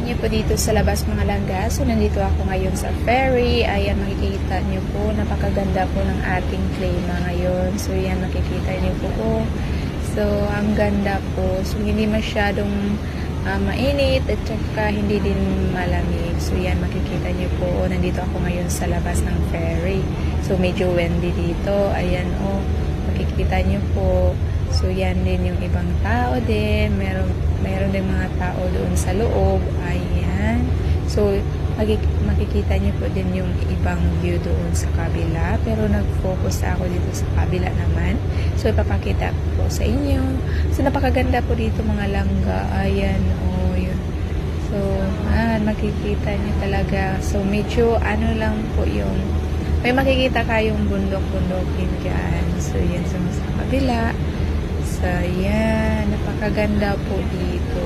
niyo po dito sa labas mga langga. So, nandito ako ngayon sa ferry. Ayan, makikita niyo po, napakaganda po ng ating klima ngayon. So, yan, makikita niyo po. So, ang ganda po. So, hindi masyadong mainit at saka hindi din malamig. So, yan, makikita niyo po. Nandito ako ngayon sa labas ng ferry. So, medyo windy dito. Ayan, makikita niyo po. So, yan din yung ibang tao din. Meron din mga tao doon sa loob. Ayan. So, makikita niyo po din yung ibang view doon sa kabila. Pero nag-focus ako dito sa kabila naman. So, ipapakita po sa inyo. So, napakaganda po dito mga langga. Ayan, yun. So, makikita niyo talaga. So, medyo lang po yung may makikita kayong bundok-bundokin dyan. So, yan sa kabila. So, yan. Napakaganda po dito.